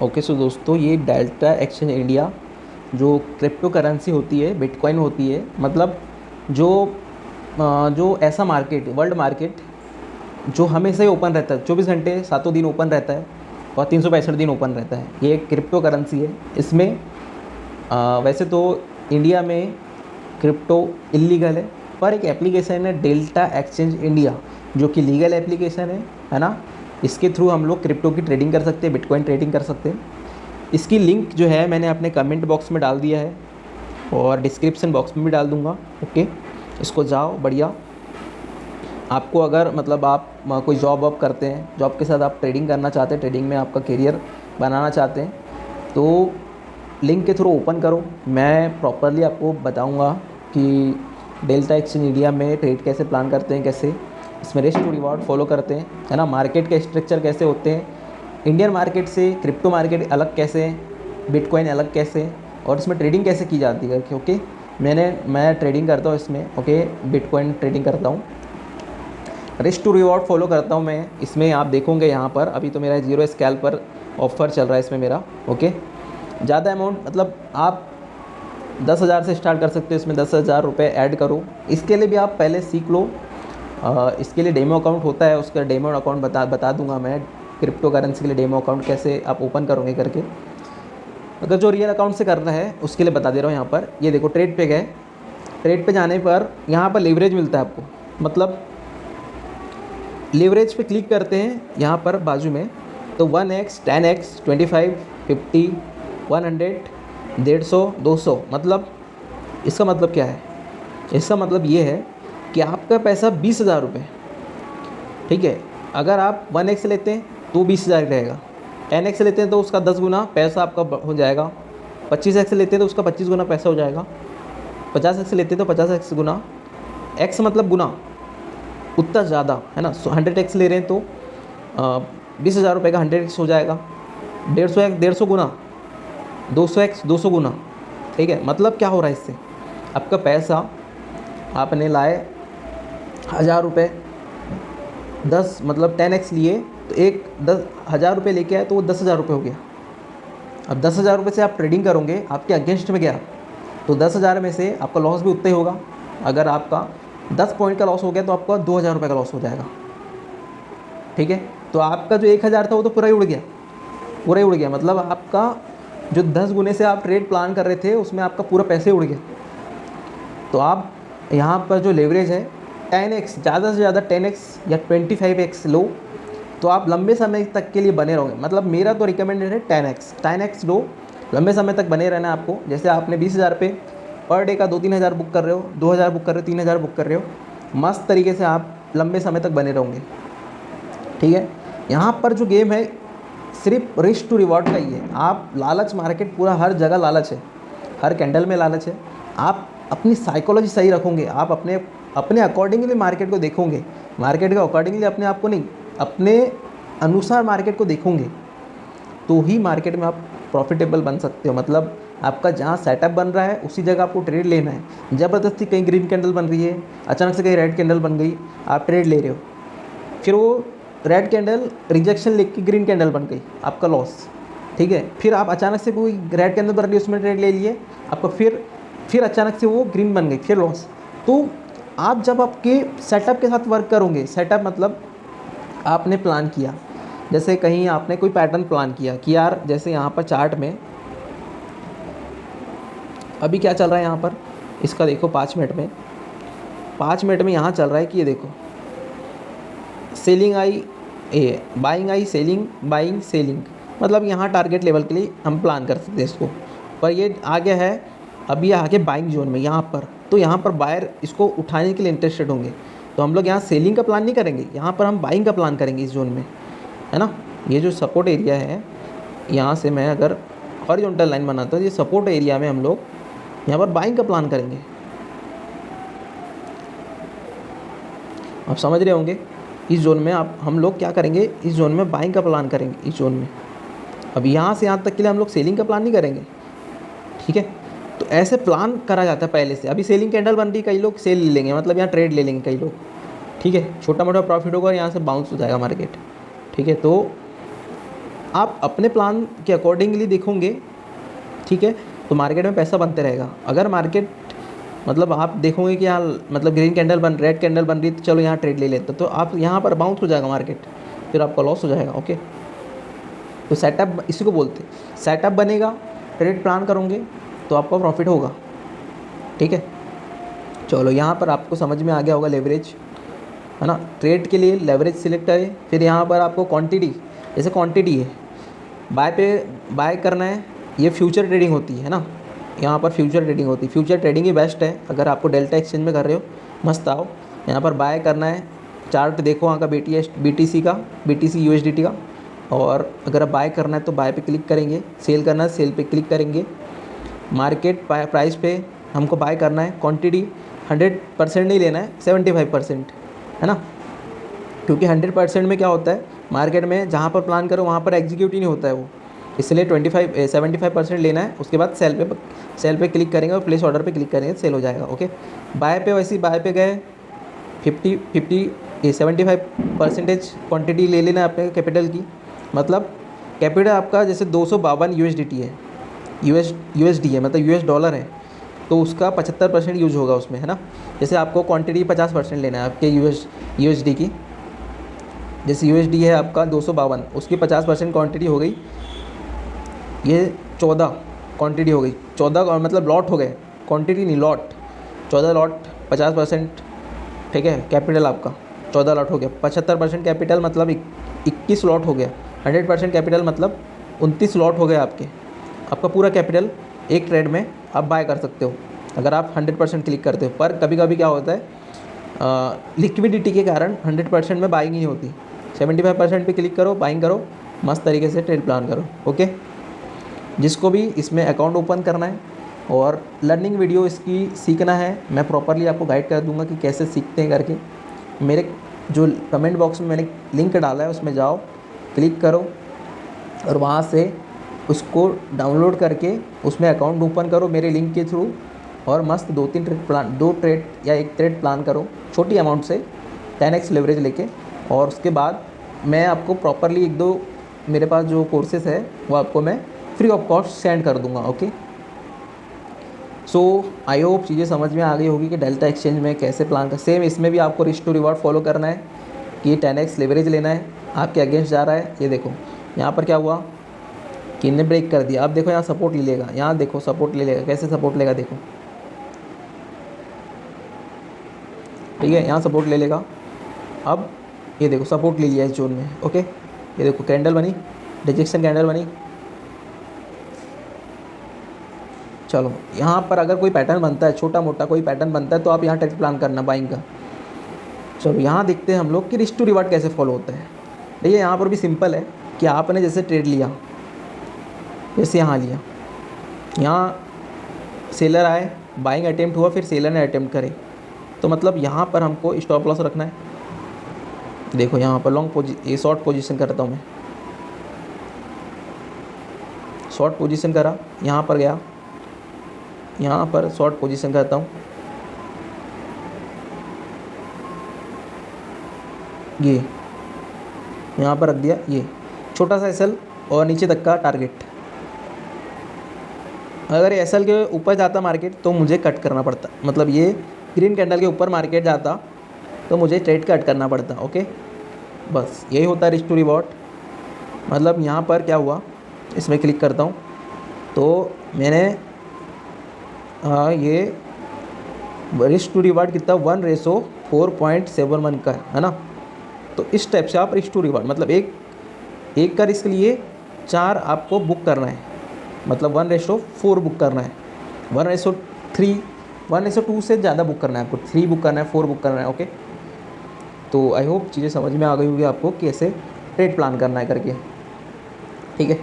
Okay so दोस्तों, ये delta exchange India जो क्रिप्टो करेंसी होती है, बिटकॉइन होती है, मतलब जो जो ऐसा मार्केट, वर्ल्ड मार्केट जो हमेशा ही ओपन रहता है, 24 घंटे सातों दिन ओपन रहता है और 365 दिन ओपन रहता है। ये एक क्रिप्टो करेंसी है। इसमें वैसे तो इंडिया में क्रिप्टो इलीगल है, पर एक एप्लीकेशन है डेल्टा एक्सचेंज इंडिया जो कि लीगल एप्लीकेशन है ना। इसके थ्रू हम लोग क्रिप्टो की ट्रेडिंग कर सकते हैं, बिटकॉइन ट्रेडिंग कर सकते हैं। इसकी लिंक जो है मैंने अपने कमेंट बॉक्स में डाल दिया है और डिस्क्रिप्शन बॉक्स में भी डाल दूँगा। ओके, इसको जाओ, बढ़िया। आपको अगर मतलब आप कोई जॉब वॉब करते हैं, जॉब के साथ आप ट्रेडिंग करना चाहते हैं, ट्रेडिंग में आपका करियर बनाना चाहते हैं, तो लिंक के थ्रू ओपन करो। मैं प्रॉपरली आपको बताऊंगा कि डेल्टा एक्सचेंज इंडिया में ट्रेड कैसे प्लान करते हैं, कैसे इसमें रिस्क टू रिवॉर्ड फॉलो करते हैं, है ना। मार्केट के स्ट्रक्चर कैसे होते हैं, इंडियन मार्केट से क्रिप्टो मार्केट अलग कैसे है, बिटकॉइन अलग कैसे है, और इसमें ट्रेडिंग कैसे की जाती है। ओके, मैं ट्रेडिंग करता हूँ इसमें। ओके, बिटकॉइन ट्रेडिंग करता हूँ, रिस्क टू रिवॉर्ड फॉलो करता हूँ मैं इसमें। आप देखोगे यहाँ पर अभी तो मेरा 0 स्कैल पर ऑफ़र चल रहा है इसमें मेरा। ओके, ज़्यादा अमाउंट मतलब आप 10,000 से स्टार्ट कर सकते हो, इसमें 10,000 रुपये ऐड करो। इसके लिए भी आप पहले सीख लो। इसके लिए डेमो अकाउंट होता है, उसका डेमो अकाउंट बता दूंगा मैं। क्रिप्टो करेंसी के लिए डेमो अकाउंट कैसे आप ओपन करोगे करके। अगर जो रियल अकाउंट से करना है उसके लिए बता दे रहा हूँ। यहाँ पर ये देखो, ट्रेड पे गए, ट्रेड पे जाने पर यहाँ पर लेवरेज मिलता है आपको। मतलब लेवरेज पे क्लिक करते हैं यहाँ पर बाजू में, तो 1x, 10x, 25, 50, 100, 150, 200। मतलब इसका मतलब क्या है? इसका मतलब ये है कि आपका पैसा 20,000 रुपये, ठीक है। अगर आप 1x लेते हैं तो 20,000 रहेगा, 10x लेते हैं तो उसका 10 गुना पैसा आपका हो जाएगा, 25x लेते हैं तो उसका 25 गुना पैसा हो जाएगा, 50x लेते हैं तो 50x गुना, x मतलब गुना, उतना ज़्यादा, है ना। 100x ले रहे हैं तो 20,000 रुपये का 100x हो जाएगा, 150x 150 गुना, 200x 200 गुना, ठीक है। मतलब क्या हो रहा है इससे? आपका पैसा आपने लाए 1,000 रुपये, 10 मतलब 10x लिए तो 10,000 रुपये लेके आए तो वो 10,000 रुपये हो गया। अब 10,000 रुपये से आप ट्रेडिंग करोगे, आपके अगेंस्ट में गया तो 10,000 में से आपका लॉस भी उतना ही होगा। अगर आपका 10 पॉइंट का लॉस हो गया तो आपका 2,000 रुपये का लॉस हो जाएगा, ठीक है। तो आपका जो 1,000 था वो तो पूरा ही उड़ गया, पूरा ही उड़ गया। मतलब आपका जो 10 गुने से आप ट्रेड प्लान कर रहे थे उसमें आपका पूरा पैसे उड़ गया। तो आप यहाँ पर जो लेवरेज है 10x, ज़्यादा से ज़्यादा 10x या 25x लो तो आप लंबे समय तक के लिए बने रहोगे। मतलब मेरा तो रिकमेंडेड है 10x लो, लंबे समय तक बने रहना है आपको। जैसे आपने 20,000 पे पर डे का 2-3 हज़ार बुक कर रहे हो, 2,000 बुक कर रहे हो, 3,000 बुक कर रहे हो, मस्त तरीके से आप लंबे समय तक बने रहोगे, ठीक है। यहाँ पर जो गेम है सिर्फ रिस्क टू रिवॉर्ड का ही है। आप लालच, मार्केट पूरा हर जगह लालच है, हर कैंडल में लालच है। आप अपनी साइकोलॉजी सही रखोगे, आप अपने अकॉर्डिंगली मार्केट को देखोगे, मार्केट के अकॉर्डिंगली अपने आप को नहीं, अपने अनुसार मार्केट को देखोगे, तो ही मार्केट में आप प्रॉफिटेबल बन सकते हो। मतलब आपका जहाँ सेटअप बन रहा है उसी जगह आपको ट्रेड लेना है। ज़बरदस्ती कहीं ग्रीन कैंडल बन रही है, अचानक से कहीं रेड कैंडल बन गई, आप ट्रेड ले रहे हो, फिर वो रेड कैंडल रिजेक्शन लेके ग्रीन कैंडल बन गई, आपका लॉस, ठीक है। फिर आप अचानक से कोई रेड कैंडल बन रही है उसमें ट्रेड ले लिए, आपका फिर अचानक से वो ग्रीन बन गई, फिर लॉस। तो आप जब आपके सेटअप के साथ वर्क करोगे, सेटअप मतलब आपने प्लान किया, जैसे कहीं आपने कोई पैटर्न प्लान किया कि यार जैसे यहाँ पर चार्ट में अभी क्या चल रहा है, यहाँ पर इसका देखो 5 मिनट में यहाँ चल रहा है कि ये देखो selling I, buying I, selling, buying, selling. मतलब यहाँ टारगेट लेवल के लिए हम प्लान कर सकते हैं इसको। पर ये आ गया है अभी आगे बाइंग जोन में यहाँ पर, तो यहाँ पर बायर इसको उठाने के लिए इंटरेस्टेड होंगे, तो हम लोग यहाँ सेलिंग का प्लान नहीं करेंगे, यहाँ पर हम बाइंग का प्लान करेंगे इस जोन में, है ना। ये जो सपोर्ट एरिया है, यहाँ से मैं अगर हॉरिजॉन्टल लाइन बनाता हूँ, ये सपोर्ट एरिया में हम लोग यहाँ पर बाइंग का प्लान करेंगे। आप समझ रहे होंगे, इस जोन में हम लोग क्या करेंगे, इस जोन में बाइंग का प्लान करेंगे इस जोन में। अब यहाँ से यहाँ तक के लिए हम लोग सेलिंग का प्लान नहीं करेंगे, ठीक है। तो ऐसे प्लान करा जाता है पहले से। अभी सेलिंग कैंडल बन रही, कई लोग सेल ले लेंगे, मतलब यहाँ ट्रेड ले लेंगे कई लोग, ठीक है। छोटा मोटा प्रॉफिट होगा और यहाँ से बाउंस हो जाएगा मार्केट, ठीक है। तो आप अपने प्लान के अकॉर्डिंगली देखोगे, ठीक है, तो मार्केट में पैसा बनते रहेगा। अगर मार्केट मतलब आप देखोगे कि यहाँ मतलब ग्रीन कैंडल बन, रेड कैंडल बन रही तो चलो यहाँ ट्रेड ले लेते, तो आप यहाँ पर बाउंस हो जाएगा मार्केट, फिर आपका लॉस हो जाएगा। ओके, तो सेटअप इसी को बोलते हैं, सेटअप बनेगा, ट्रेड प्लान करोगे तो आपका प्रॉफिट होगा। ठीक है, चलो यहाँ पर आपको समझ में आ गया होगा लेवरेज, है ना। ट्रेड के लिए लेवरेज सिलेक्ट करें, फिर यहाँ पर आपको क्वांटिटी, जैसे क्वांटिटी है बाय पे बाय करना है, ये फ्यूचर ट्रेडिंग होती है ना, यहाँ पर फ्यूचर ट्रेडिंग होती है। फ्यूचर ट्रेडिंग ही बेस्ट है, अगर आपको डेल्टा एक्सचेंज में कर रहे हो मस्त आओ। यहाँ पर बाय करना है, चार्ट देखो वहाँ का BTC का, BTC USDT का, और अगर आप बाय करना है तो बाय पे क्लिक करेंगे, सेल करना है सेल पे क्लिक करेंगे। मार्केट प्राइस पे हमको बाय करना है, क्वांटिटी 100% नहीं लेना है, 75%, है ना, क्योंकि 100% में क्या होता है मार्केट में, जहाँ पर प्लान करो वहाँ पर एग्जीक्यूट ही नहीं होता है वो, इसलिए 75% लेना है। उसके बाद सेल पे क्लिक करेंगे और प्लेस ऑर्डर पे क्लिक करेंगे, सेल हो जाएगा। ओके, बाय पे वैसे ही बाय पे गए 75% क्वांटिटी ले लेना है अपने कैपिटल की, मतलब कैपिटल आपका जैसे 252 USDT है, USD है, मतलब US डॉलर है, तो उसका 75% यूज होगा उसमें, है ना। जैसे आपको क्वांटिटी 50% लेना है आपके USD की, जैसे USD है आपका 252, उसकी 50% क्वांटिटी हो गई, ये 14 क्वांटिटी हो गई, 14 मतलब लॉट हो गए, क्वांटिटी नहीं लॉट, 14 लॉट 50%, ठीक है, कैपिटल आपका 14 लॉट हो गया, 75% कैपिटल मतलब 21 लॉट हो गया, 100% कैपिटल मतलब 29 लॉट हो गए आपका पूरा कैपिटल एक ट्रेड में आप बाय कर सकते हो अगर आप 100% क्लिक करते हो। पर कभी कभी क्या होता है लिक्विडिटी के कारण 100% में बाइंग नहीं होती, 75% पे क्लिक करो, बाइंग करो, मस्त तरीके से ट्रेड प्लान करो। ओके, जिसको भी इसमें अकाउंट ओपन करना है और लर्निंग वीडियो इसकी सीखना है, मैं प्रॉपरली आपको गाइड कर दूंगा कि कैसे सीखते हैं करके। मेरे जो कमेंट बॉक्स में मैंने लिंक डाला है उसमें जाओ, क्लिक करो और वहाँ से उसको डाउनलोड करके उसमें अकाउंट ओपन करो मेरे लिंक के थ्रू, और मस्त 2-3 ट्रेड प्लान, 2 ट्रेड या 1 ट्रेड प्लान करो छोटी अमाउंट से 10x लेवरेज लेके। और उसके बाद मैं आपको प्रॉपरली 1-2 मेरे पास जो कोर्सेस है वो आपको मैं फ्री ऑफ कॉस्ट सेंड कर दूंगा। ओके, सो आई होप चीज़ें समझ में आ गई होगी कि डेल्टा एक्सचेंज में कैसे प्लान कर। सेम इसमें भी आपको रिस्क टू रिवॉर्ड फॉलो करना है कि 10x लेवरेज लेना है, आपके अगेंस्ट जा रहा है। ये देखो यहाँ पर क्या हुआ कि इन्हें ब्रेक कर दिया, अब देखो यहाँ सपोर्ट ले लेगा, यहाँ देखो सपोर्ट ले लेगा, कैसे सपोर्ट लेगा देखो, ठीक है, यहाँ सपोर्ट ले लेगा। अब ये देखो सपोर्ट ले लिया इस जोन में। ओके, ये देखो कैंडल बनी, रिजेक्शन कैंडल बनी। चलो यहाँ पर अगर कोई पैटर्न बनता है, छोटा मोटा कोई पैटर्न बनता है, तो आप यहाँ ट्रेड प्लान करना बाइंग का। चलो यहाँ देखते हैं हम लोग कि रिस्क टू रिवार्ड कैसे फॉलो होता है। देखिए यहाँ पर भी सिंपल है कि आपने जैसे ट्रेड लिया, जैसे यहाँ लिया, यहाँ सेलर आए, बाइंग अटेम्प्ट हुआ, फिर सेलर ने अटेम्प्ट करे, तो मतलब यहाँ पर हमको स्टॉप लॉस रखना है। देखो यहाँ पर ये शॉर्ट पोजीशन करता हूँ मैं, शॉर्ट पोजीशन करा, यहाँ पर गया, यहाँ पर शॉर्ट पोजीशन करता हूँ, ये यहाँ पर रख दिया, ये छोटा सा एसएल और नीचे तक का टारगेट। अगर एसएल के ऊपर जाता मार्केट तो मुझे कट करना पड़ता, मतलब ये ग्रीन कैंडल के ऊपर मार्केट जाता तो मुझे ट्रेड कट करना पड़ता। ओके, बस यही होता है रिस्क टू रिवॉर्ड। मतलब यहाँ पर क्या हुआ, इसमें क्लिक करता हूँ तो मैंने ये रिस्क टू रिवॉर्ड कितना 1:4.71 का है ना। तो इस टाइप से आप रिस्क टू रिवॉर्ड मतलब एक का रिस्क लिए 4 आपको बुक करना है, मतलब 1:4 बुक करना है, 1:3 1:2 से ज़्यादा बुक करना है आपको, 3 बुक करना है, 4 बुक करना है। ओके, तो आई होप चीज़ें समझ में आ गई होगी आपको कैसे ट्रेड प्लान करना है करके। ठीक है।